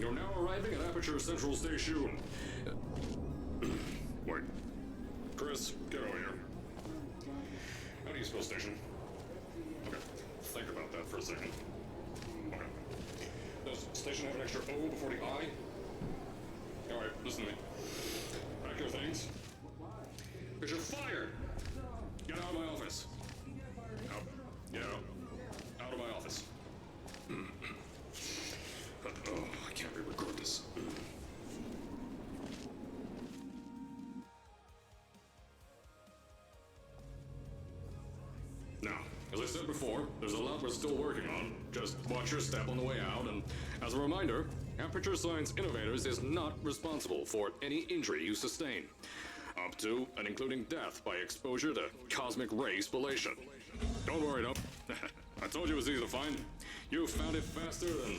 You're now arriving at Aperture Central Station. Wait. Chris, get over here. How do you spell station? Okay, think about that for a second. Okay. Does station have an extra O before the I? Alright, listen to me. Pack your things. Because you're fired! Get out of my office. Out. Get out. Out of my office. Oh, I can't re-record this. Now, as I said before, there's a lot we're still working on. Just watch your step on the way out, and as a reminder, Aperture Science Innovators is not responsible for any injury you sustain, up to and including death by exposure to cosmic ray spallation. Don't worry, though. I told you it was easy to find. You found it faster than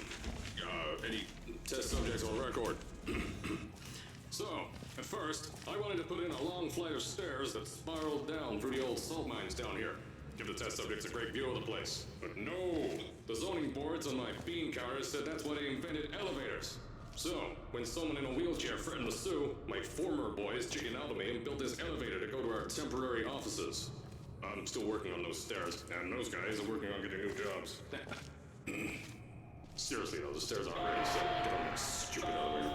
any test subjects on record. So, at first, I wanted to put in a long flight of stairs that spiraled down through the old salt mines down here. Give the test subjects a great view of the place. But no! The zoning boards on my bean counters said that's why they invented elevators. So, when someone in a wheelchair threatened to sue, my former boys chickened out of me and built this elevator to go to our temporary offices. I'm still working on those stairs, and those guys are working on getting new jobs. Seriously though, the stairs aren't ready, so get on that stupid elevator.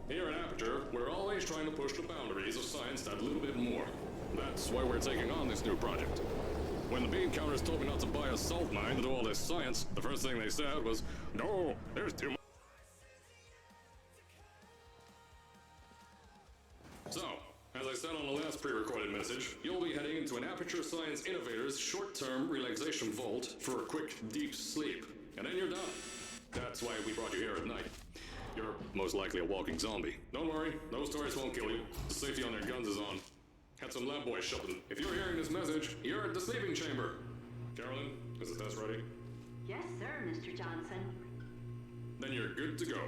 Here at Aperture, we're always trying to push the boundaries of science that little bit more. That's why we're taking on this new project. When the bean counters told me not to buy a salt mine to do all this science, the first thing they said was, "No, there's too much." So, as I said on the last pre-recorded message, you'll be heading into an Aperture Science Innovators short-term relaxation vault for a quick, deep sleep. And then you're done. That's why we brought you here at night. You're most likely a walking zombie. Don't worry, those tourists won't kill you. The safety on their guns is on. Had some lab boys shopping. If you're hearing this message, you're at the sleeping chamber. Carolyn, is the test ready? Yes, sir, Mr. Johnson. Then you're good to go.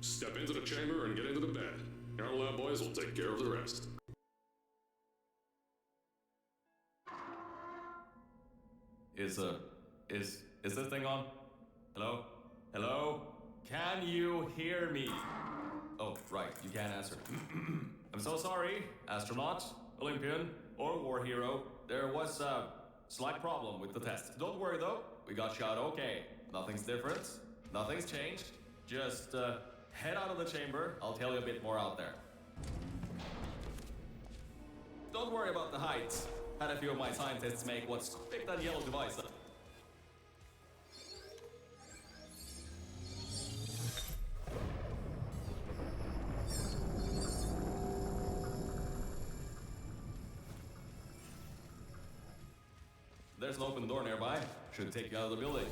Step into the chamber and get into the bed. Our lab boys will take care of the rest. Is this thing on? Hello? Hello? Can you hear me? Oh, right, you can't answer. I'm so sorry, astronaut, Olympian, or war hero. There was a slight problem with the test. Don't worry though, we got shot okay. Nothing's different, nothing's changed. Just head out of the chamber, I'll tell you a bit more out there. Don't worry about the height. Had a few of my scientists make what's pick that yellow device up. There's an open door nearby. Should take you out of the building.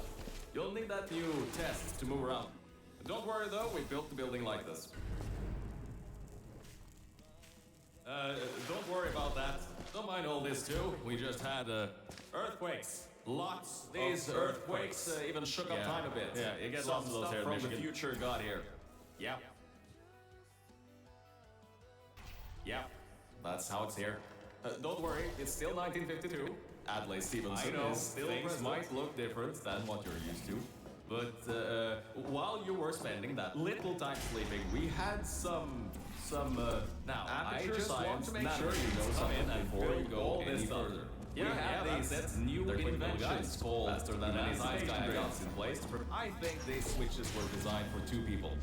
You'll need that new test to move around. Don't worry though, we built the building like this. Don't worry about that. Don't mind all this too. We just had earthquakes. Lots. These earthquakes even shook up time a bit. Yeah, you get lots of those here. From the future got here. Yep. Yep. That's how it's here. Don't worry, it's still 1952. Adlai Stevenson. I know, things might look different than what you're used to. But while you were spending that little time sleeping, we had some now, I just want to make sure you know something before you go any further. We have these new inventions called faster than any science guy got in place. I think these switches were designed for two people.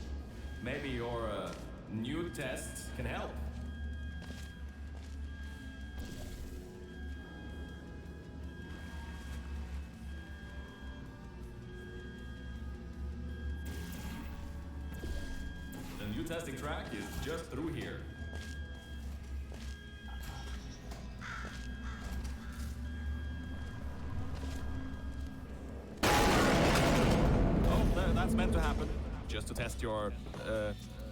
Maybe your new test can help. The new testing track is just through here. Oh, that's meant to happen. Just to test your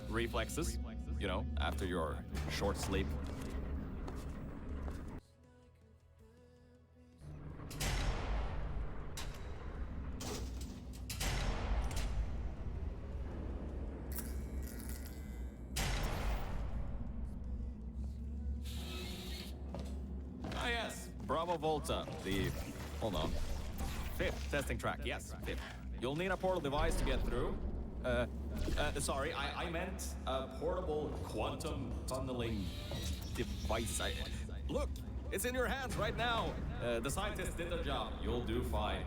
reflexes, you know, after your short sleep. Bravo Volta, the... hold on. 5th testing track, yes, 5th. You'll need a portal device to get through. Sorry, I meant a portable quantum tunneling device. Look, it's in your hands right now. The scientists did their job. You'll do fine.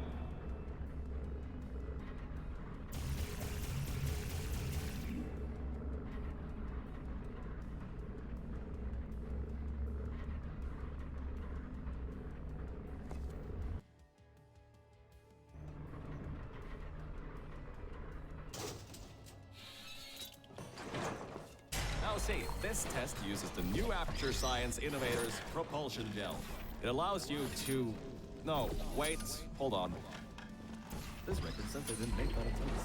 See, this test uses the new Aperture Science Innovators propulsion gel. It allows you to... No, wait, hold on. This record says they didn't make that until the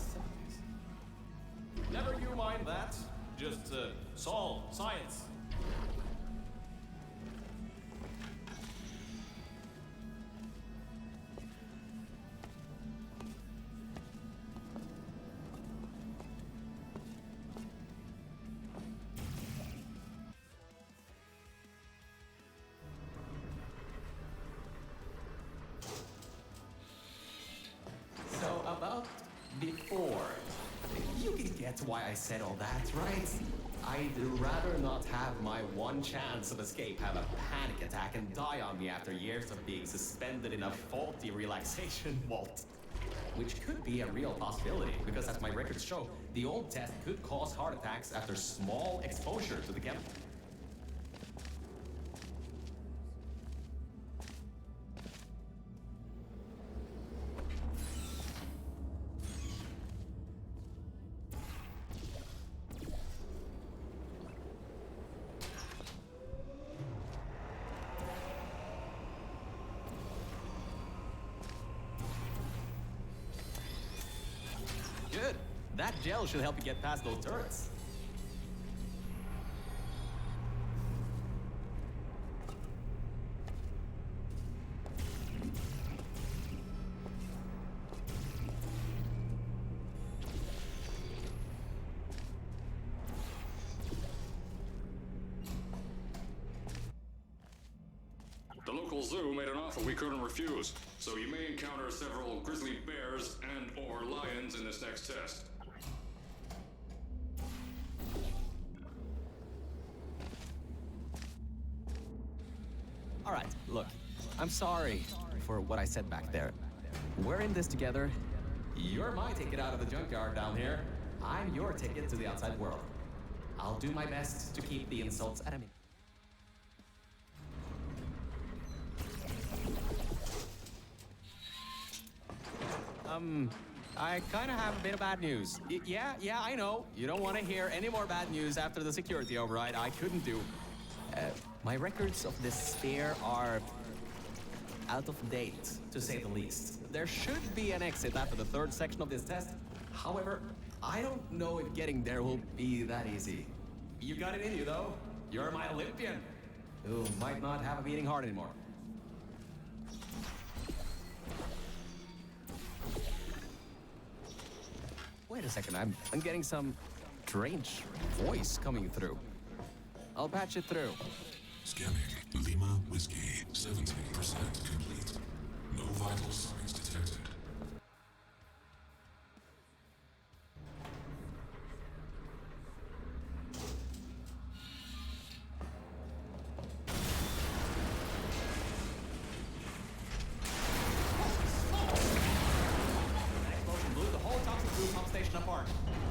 70s. Never you mind that. Just, solve science. Before. You can get why I said all that, right? I'd rather not have my one chance of escape have a panic attack and die on me after years of being suspended in a faulty relaxation vault. Which could be a real possibility, because as my records show, the old test could cause heart attacks after small exposure to the chemical. Good. That gel should help you get past those turrets. The local zoo made an offer we couldn't refuse, so you may encounter several grizzly bears and/or lions in this next test. All right, look, I'm sorry for what I said back there. We're in this together. You're my ticket out of the junkyard down here. I'm your ticket to the outside world. I'll do my best to keep the insults at a minimum. I kind of have a bit of bad news. Yeah, I know. You don't want to hear any more bad news after the security override. I couldn't do. My records of this sphere are out of date, to say the least. There should be an exit after the 3rd section of this test. However, I don't know if getting there will be that easy. You got it in you, though. You're my Olympian, who might not have a beating heart anymore. Wait a second, I'm getting some strange voice coming through. I'll patch it through. Scanning. Lima Whiskey, 17% complete. No vital signs detected. Apart.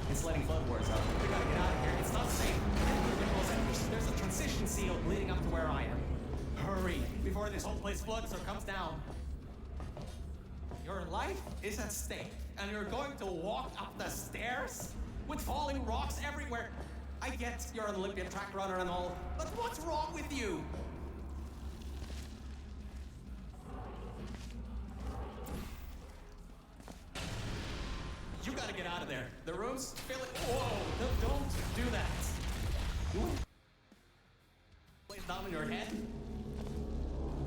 It's letting floodwaters out. We gotta get out of here. It's not safe. There's a transition seal leading up to where I am. Hurry, before this whole place floods or comes down. Your life is at stake, and you're going to walk up the stairs with falling rocks everywhere. I get you're an Olympian track runner and all, but what's wrong with you? You gotta get out of there. The room's filling. Whoa! No, don't do that. Place down on your head.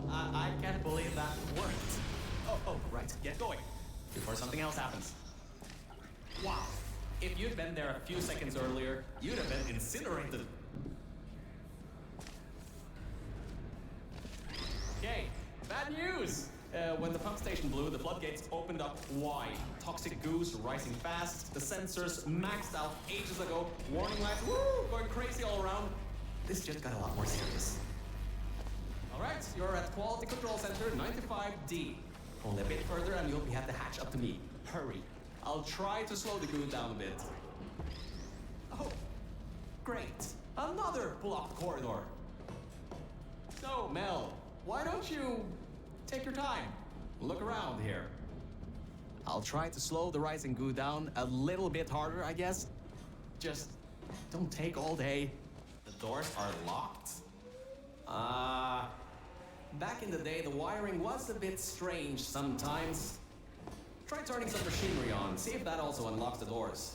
I can't believe that worked. Oh, right. Get going before something else happens. Wow. If you'd been there a few seconds earlier, you'd have been incinerated. Okay, news! When the pump station blew, the floodgates opened up wide. Toxic goos rising fast, the sensors maxed out ages ago, warning lights, woo, going crazy all around. This just got a lot more serious. Alright, you're at Quality Control Center 95D. Only a bit further and you'll be at the hatch up to me. Hurry. I'll try to slow the goo down a bit. Oh, great. Another blocked corridor. So, Mel, why don't you take your time? Look around here. I'll try to slow the rising goo down a little bit harder, I guess. Just don't take all day. The doors are locked. Back in the day, the wiring was a bit strange sometimes. Try turning some machinery on, see if that also unlocks the doors.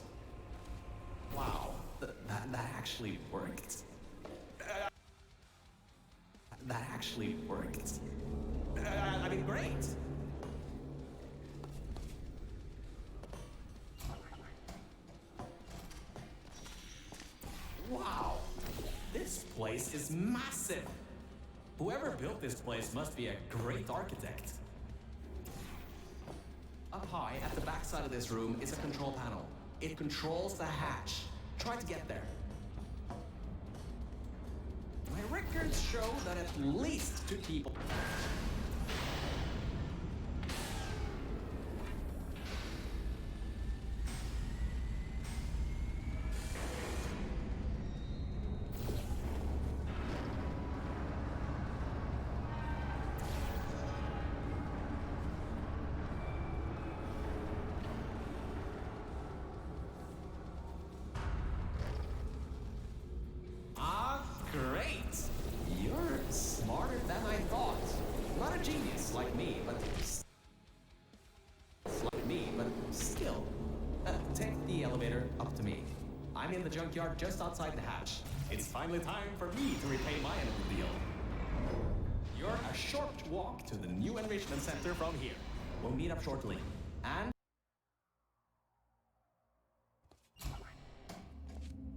Wow, that actually worked. That actually worked. I mean, great. Wow, this place is massive. Whoever built this place must be a great architect. Up high, at the back side of this room, is a control panel. It controls the hatch. Try to get there. My records show that at least 2 people... Great! You're smarter than I thought. Not a genius like me, but still. Take the elevator up to me. I'm in the junkyard just outside the hatch. It's finally time for me to repay my end of the deal. You're a short walk to the new enrichment center from here. We'll meet up shortly. And...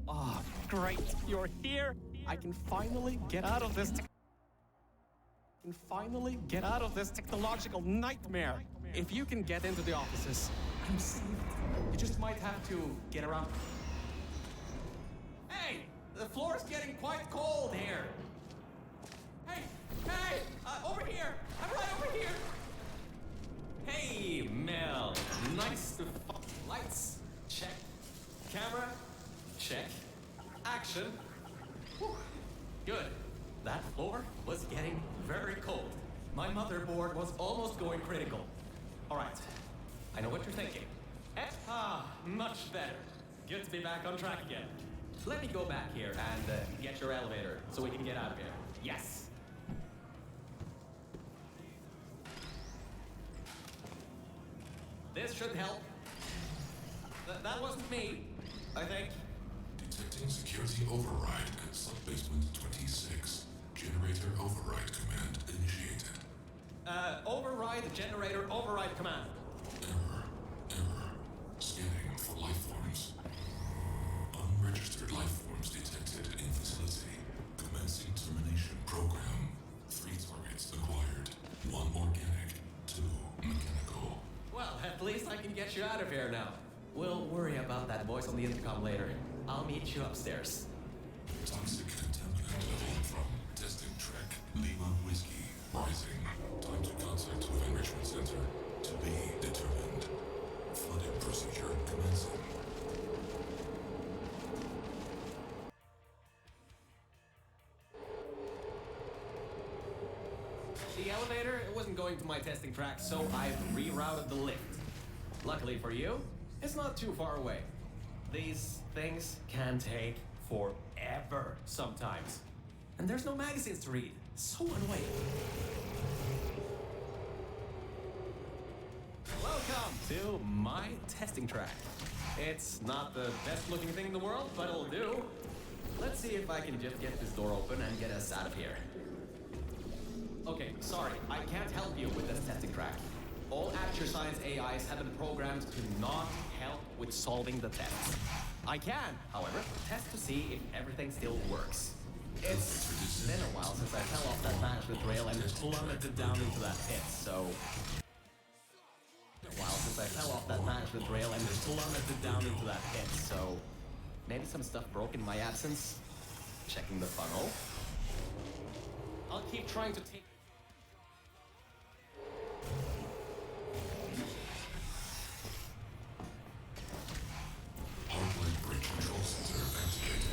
oh, great! You're here! I can finally get out of this technological nightmare. If you can get into the offices, I'm saved. You just might have to get around. Hey, the floor's getting quite cold here. Hey, over here. I'm right over here. Hey, Mel. Nice to lights. Check. Camera. Check. Action. Whew. Good. That floor was getting very cold. My motherboard was almost going critical. All right. I know what you're thinking. Much better. Good to be back on track again. Let me go back here and get your elevator so we can get out of here. Yes. This should help. That wasn't me, I think. Detecting security override at subbasement 26. Generator override command initiated. Override generator override command. Error. Scanning for life forms. Unregistered life forms detected in facility. Commencing termination program. 3 targets acquired. 1 organic, 2 mechanical. Well, at least I can get you out of here now. We'll worry about that voice on the intercom later. I'll meet you upstairs. Toxic contaminant level from testing track. Lima Whiskey. Rising. Time to contact with enrichment center. To be determined. Flooding procedure commencing. The elevator wasn't going to my testing track, so I've rerouted the lift. Luckily for you, it's not too far away. These things can take forever sometimes. And there's no magazines to read. So annoying. Welcome to my testing track. It's not the best looking thing in the world, but it'll do. Let's see if I can just get this door open and get us out of here. Okay, sorry, I can't help you with this testing track. All Aperture Science AIs have been programmed to not help with solving the tests. I can, however, test to see if everything still works. It's been a while since I fell off that management rail and plummeted down into that pit, so... Maybe some stuff broke in my absence. Checking the funnel. I'll keep trying to take... Hardline bridge control center activated.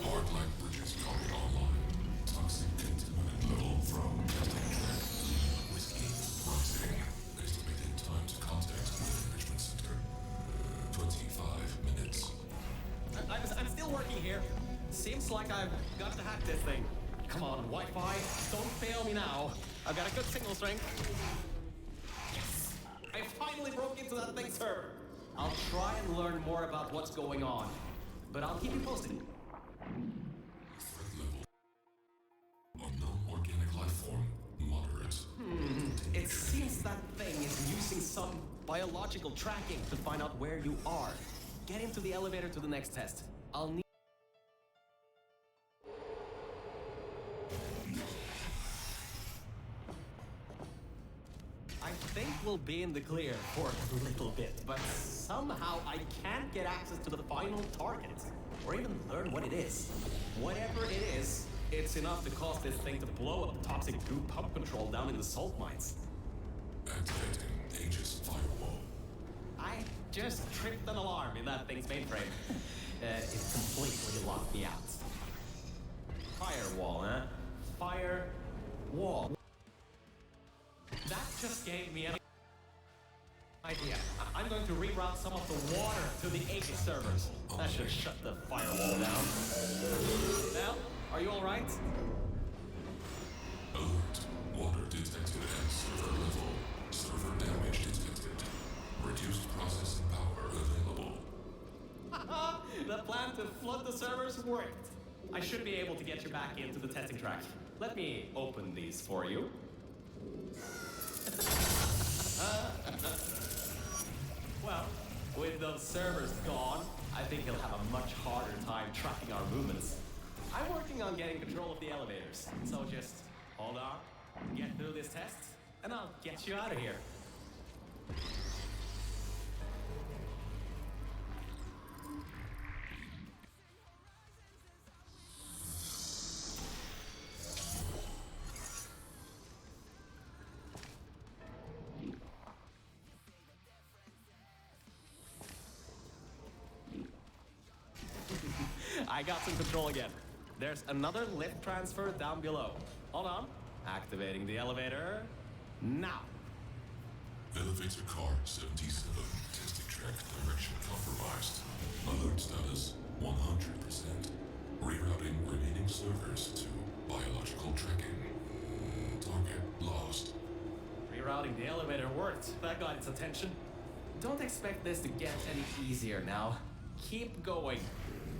Hardline bridges coming online. Toxic contaminant level from testing track. Whiskey rising. Estimated time to contact with enrichment center. 25 minutes. I'm still working here. Seems like I've got to hack this thing. Come on, Wi-Fi, don't fail me now. I've got a good signal strength. Yes! I finally broke into that thing's server. I'll try and learn more about what's going on, but I'll keep you posted. Threat level. Unknown organic life form. Moderate. It seems that thing is using some biological tracking to find out where you are. Get into the elevator to the next test. I'll need... I think we'll be in the clear for a little bit, but somehow I can't get access to the final target, or even learn what it is. Whatever it is, it's enough to cause this thing to blow up the toxic goo pump control down in the salt mines. Activating Aegis firewall. I just tripped an alarm in that thing's mainframe. It completely locked me out. Firewall, huh? Firewall. That just gave me an idea. I'm going to reroute some of the water to the Aegis servers. That should shut the firewall down. Mel, are you all right? Alert. Water detected at server level. Server damage detected. Reduced processing power available. The plan to flood the servers worked. I should be able to get you back into the testing track. Let me open these for you. Well, with those servers gone, I think he'll have a much harder time tracking our movements. I'm working on getting control of the elevators, so just hold on, get through this test, and I'll get you out of here. I got some control again. There's another lift transfer down below. Hold on. Activating the elevator. Now. Elevator car 77. Testing track direction compromised. Alert status 100%. Rerouting remaining servers to biological tracking. Target lost. Rerouting the elevator worked. That got its attention. Don't expect this to get any easier now. Keep going.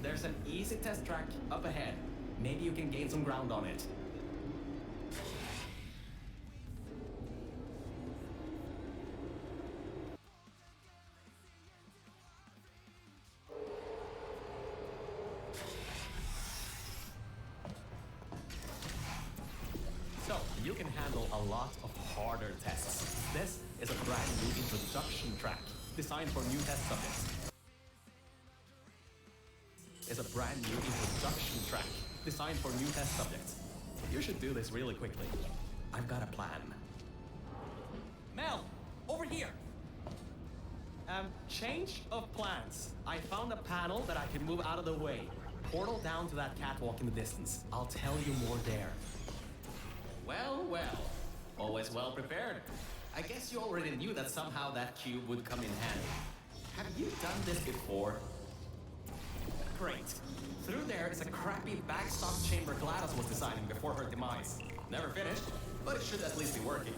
There's an easy test track up ahead. Maybe you can gain some ground on it. So, you can handle a lot of harder tests. This is a brand new introduction track designed for new test subjects. Is a brand new introduction track designed for new test subjects. You should do this really quickly. I've got a plan. Mel, over here. Change of plans. I found a panel that I can move out of the way. Portal down to that catwalk in the distance. I'll tell you more there. Well, well. Always well prepared. I guess you already knew that somehow that cube would come in handy. Have you done this before? Great. Through there is a crappy backstop chamber GLaDOS was designing before her demise. Never finished, but it should at least be working.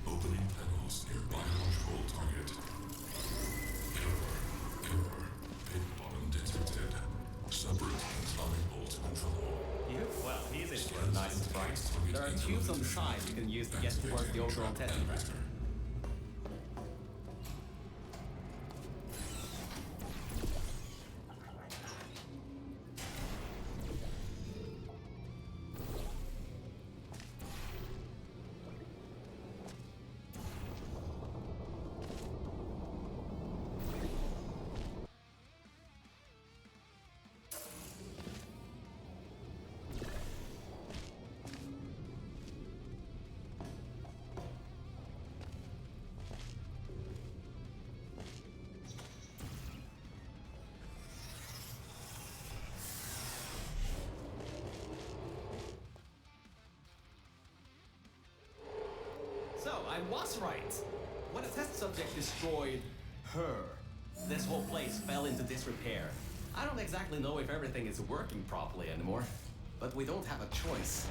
Opening panels near biological target. Error. Pin nice and bright. There are tubes on the side you can use to get towards the overall testing track. So, I was right. When a test subject destroyed her, this whole place fell into disrepair. I don't exactly know if everything is working properly anymore, but we don't have a choice.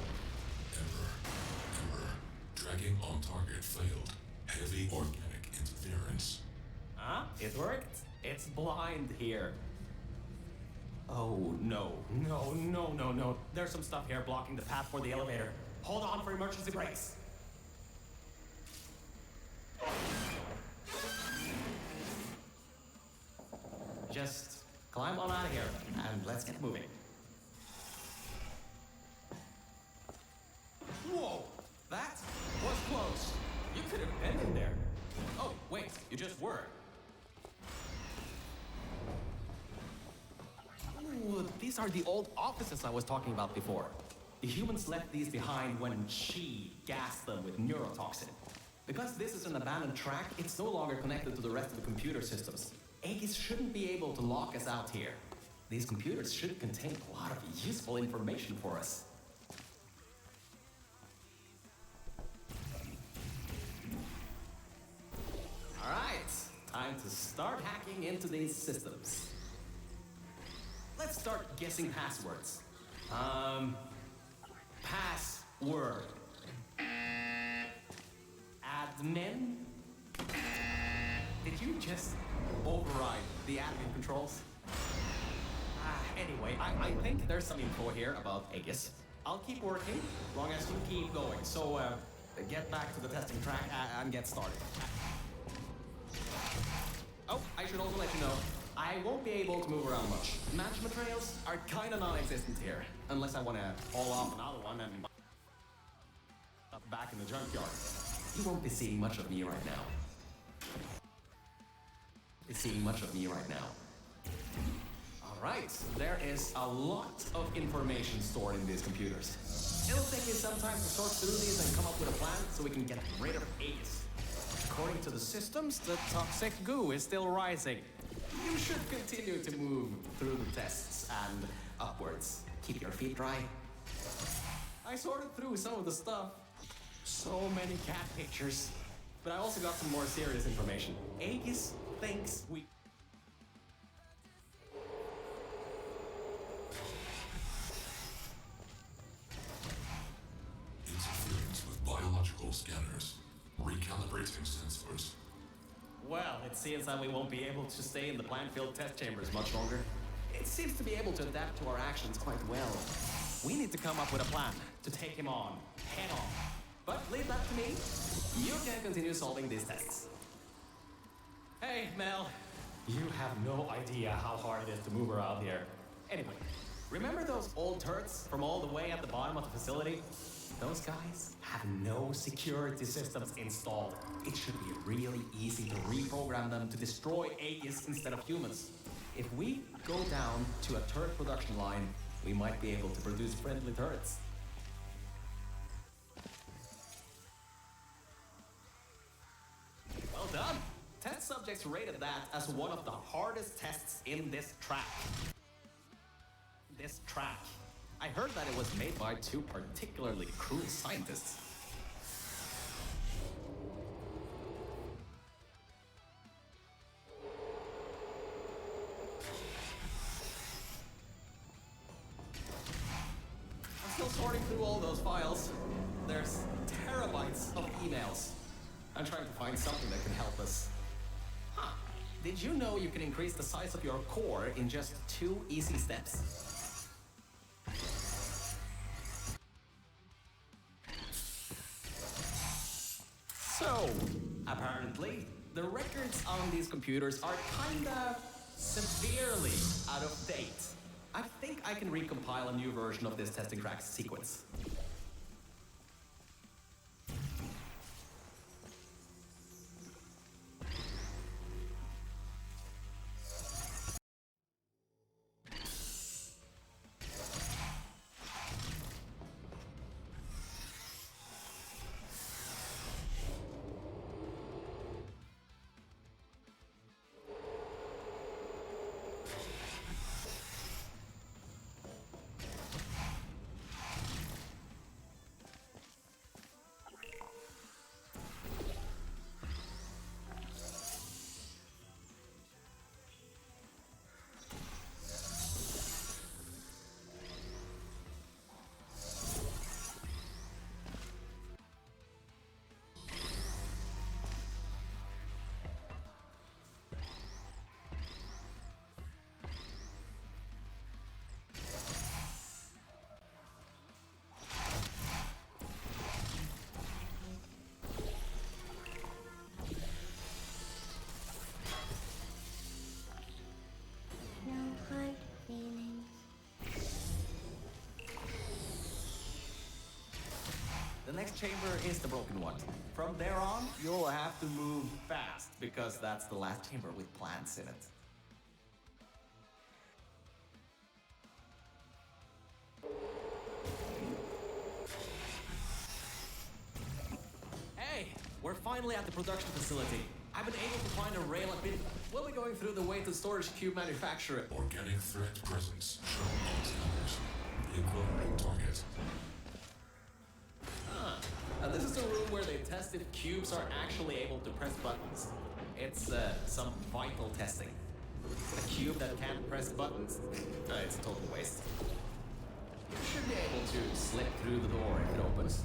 Error. Dragging on target failed. Heavy organic interference. Huh? It worked? It's blind here. Oh, no. No. There's some stuff here blocking the path for the elevator. Hold on for emergency brakes. Just climb on out of here and let's get moving. Whoa! That was close. You could have been in there. Oh, wait, you just were. Ooh, these are the old offices I was talking about before. The humans left these behind when she gassed them with neurotoxin. Because this is an abandoned track, it's no longer connected to the rest of the computer systems. Aegis shouldn't be able to lock us out here. These computers should contain a lot of useful information for us. Alright, time to start hacking into these systems. Let's start guessing passwords. Password. Admin? Did you just override the admin controls? Anyway, I think there's some info here about Aegis. I'll keep working, as long as you keep going. So, get back to the testing track and get started. Oh, I should also let you know, I won't be able to move around much. Management trails are kinda non-existent here, unless I wanna haul off another one and back in the junkyard. You won't be seeing much of me right now. Alright, there is a lot of information stored in these computers. It'll take me some time to sort through these and come up with a plan so we can get rid of Aegis. According to the systems, the toxic goo is still rising. You should continue to move through the tests and upwards. Keep your feet dry. I sorted through some of the stuff. So many cat pictures. But I also got some more serious information. Aegis thinks we... Interference with biological scanners. Recalibrating sensors. Well, it seems that we won't be able to stay in the plant-filled test chambers much longer. It seems to be able to adapt to our actions quite well. We need to come up with a plan to take him on, head on. But leave that to me. You can continue solving these tests. Hey, Mel. You have no idea how hard it is to move around here. Anyway, remember those old turrets from all the way at the bottom of the facility? Those guys have no security systems installed. It should be really easy to reprogram them to destroy Aegis instead of humans. If we go down to a turret production line, we might be able to produce friendly turrets. Well done! Test subjects rated that as one of the hardest tests in this track. I heard that it was made by two particularly cruel scientists. I'm still sorting through all those files. There's terabytes of emails. I'm trying to find something that can help us. Huh. Did you know you can increase the size of your core in just 2 easy steps? apparently. The records on these computers are kinda severely out of date. I think I can recompile a new version of this testing track sequence. No hard feelings. The next chamber is the broken one. From there on, you'll have to move fast, because that's the last chamber with plants in it. Hey, we're finally at the production facility. I've been able to find a rail a bit. We'll be going through the weighted storage cube manufacturer. Organic threat presence shown on scanners. Reacquiring target. And this is the room where they test if cubes are actually able to press buttons. It's some vital testing. A cube that can't press buttons, it's a total waste. You should be able to slip through the door if it opens.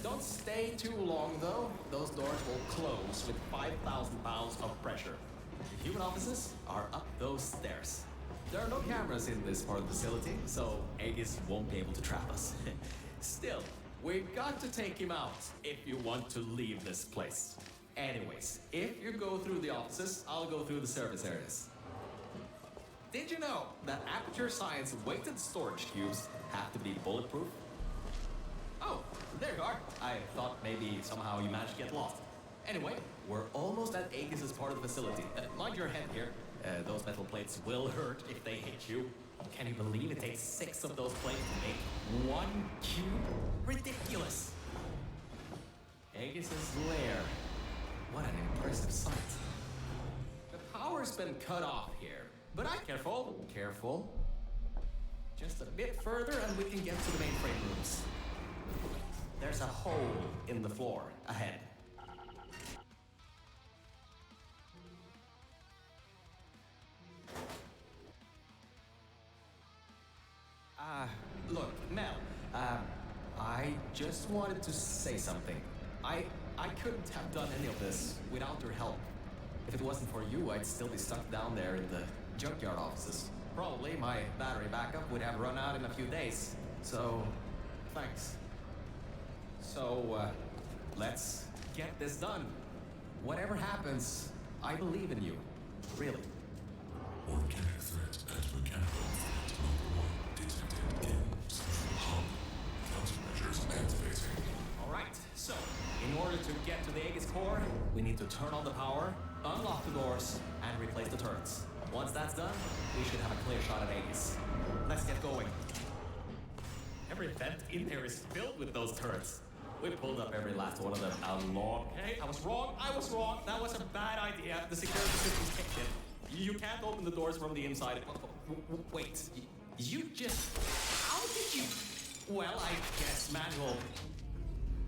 Don't stay too long though. Those doors will close with 5,000 pounds of pressure. The human offices are up those stairs. There are no cameras in this part of the facility, so Aegis won't be able to trap us. Still, we've got to take him out if you want to leave this place. Anyways, if you go through the offices, I'll go through the service areas. Did you know that Aperture Science weighted storage cubes have to be bulletproof? Oh, there you are. I thought maybe somehow you managed to get lost. Anyway, we're almost at Aegis' part of the facility. Mind your head here. Those metal plates will hurt if they hit you. Can you believe it takes 6 of those plates to make 1 cube? Ridiculous! Aegis' lair. What an impressive sight. The power's been cut off here. But careful, careful. Just a bit further and we can get to the mainframe rooms. There's a hole in the floor ahead. Look, Mel, I just wanted to say something. I couldn't have done any of this without your help. If it wasn't for you, I'd still be stuck down there in the junkyard offices. Probably my battery backup would have run out in a few days. So, thanks. So, let's get this done. Whatever happens, I believe in you. Really. Organic threat and mechanical threat number 1 detected in central hub. Countermeasures activating. Alright, so, in order to get to the Aegis core, we need to turn on the power, unlock the doors, and replace the turrets. Once that's done, we should have a clear shot at Aegis. Let's get going. Every vent in here is filled with those turrets. We pulled up every last one of them out long. Hey, I was wrong. That was a bad idea. The security system's kicked in. You can't open the doors from the inside. Wait, you just... How did you... Well, I guess manual.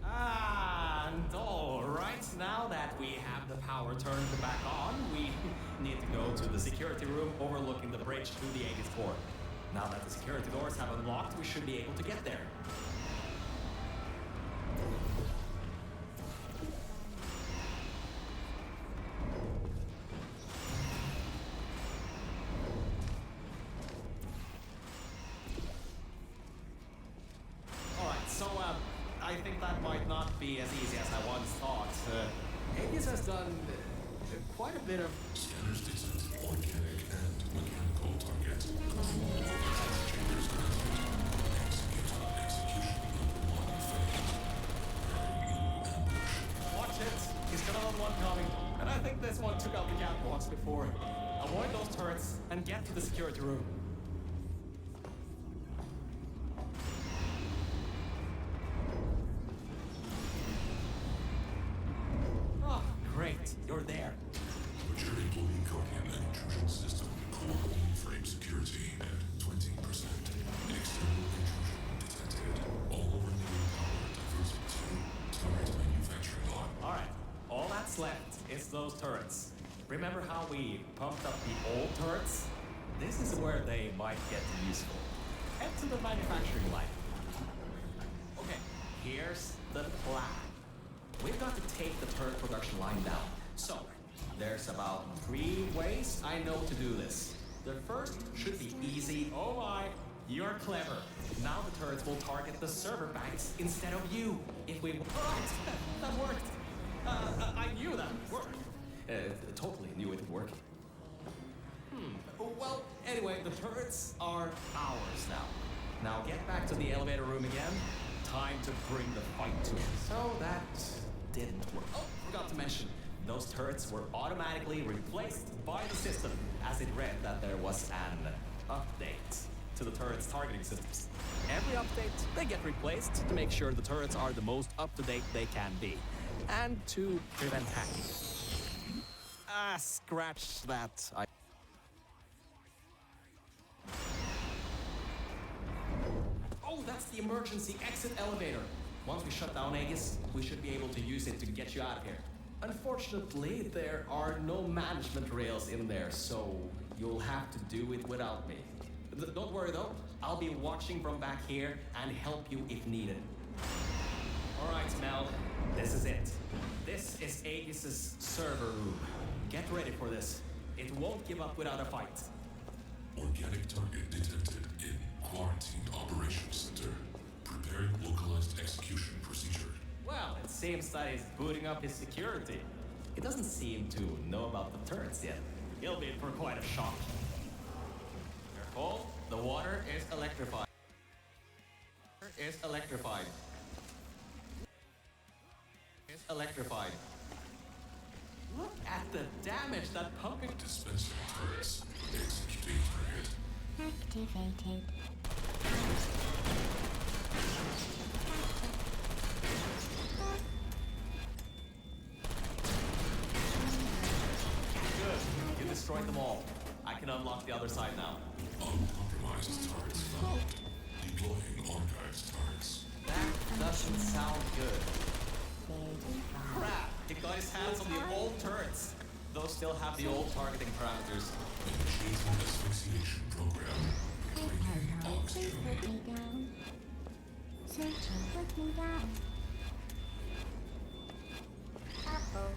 And all right, now that we have the power turned back on, we need to go to the security room overlooking the bridge to the Aegis core. Now that the security doors have unlocked, we should be able to get there. Alright, so I think that might not be as easy as I once thought. Aegis has done quite a bit of... Scanners detect organic and mechanical targets. Chambers granted. Execution number 1 failed. Preparing new ambush. Watch it! He's got another one coming. And I think this one took out the catwalks before. Avoid those turrets and get to the security room. Oh, great. You're there. Mature employee guardian and intrusion system. Core mainframe security at 20%. External intrusion detected. All remaining power diverted to turret manufacturing lot. Alright, all that's left is those turrets. Remember how we pumped up the old turrets? This is where they might get useful. Head to the manufacturing line. Okay, here's the plan. We've got to take the turret production line down. So, there's about 3 ways I know to do this. The first should be easy. Oh my, you're clever. Now the turrets will target the server banks instead of you. If we... Right, that worked. I knew that would work. Totally knew it would work. Well, anyway, the turrets are ours now. Now get back to the elevator room again. Time to bring the fight to it. So that didn't work. Oh, forgot to mention, those turrets were automatically replaced by the system as it read that there was an update to the turret's targeting systems. Every update, they get replaced to make sure the turrets are the most up-to-date they can be. And to prevent hacking. Scratch that. Oh, that's the emergency exit elevator. Once we shut down Aegis, we should be able to use it to get you out of here. Unfortunately, there are no management rails in there, so you'll have to do it without me. Don't worry though, I'll be watching from back here and help you if needed. Alright, Mel, this is it. This is Aegis's server room. Get ready for this. It won't give up without a fight. Organic target detected in Quarantine Operations Center. Preparing localized execution procedure. Well, it seems that he's booting up his security. He doesn't seem to know about the turrets yet. He'll be in for quite a shock. Careful, the water is electrified. Is electrified. Is electrified. Look at the damage that pumping... Dispensing turrets. Executing target. Activated. Good. You destroyed them all. I can unlock the other side now. Uncompromised targets found. Deploying archived targets. That doesn't sound good. Crap! He got his hands on the old turrets. Those still have the old targeting parameters. Initiating asphyxiation program. Bringing oxygen. Put me down. Searching, put me down. Uh-oh.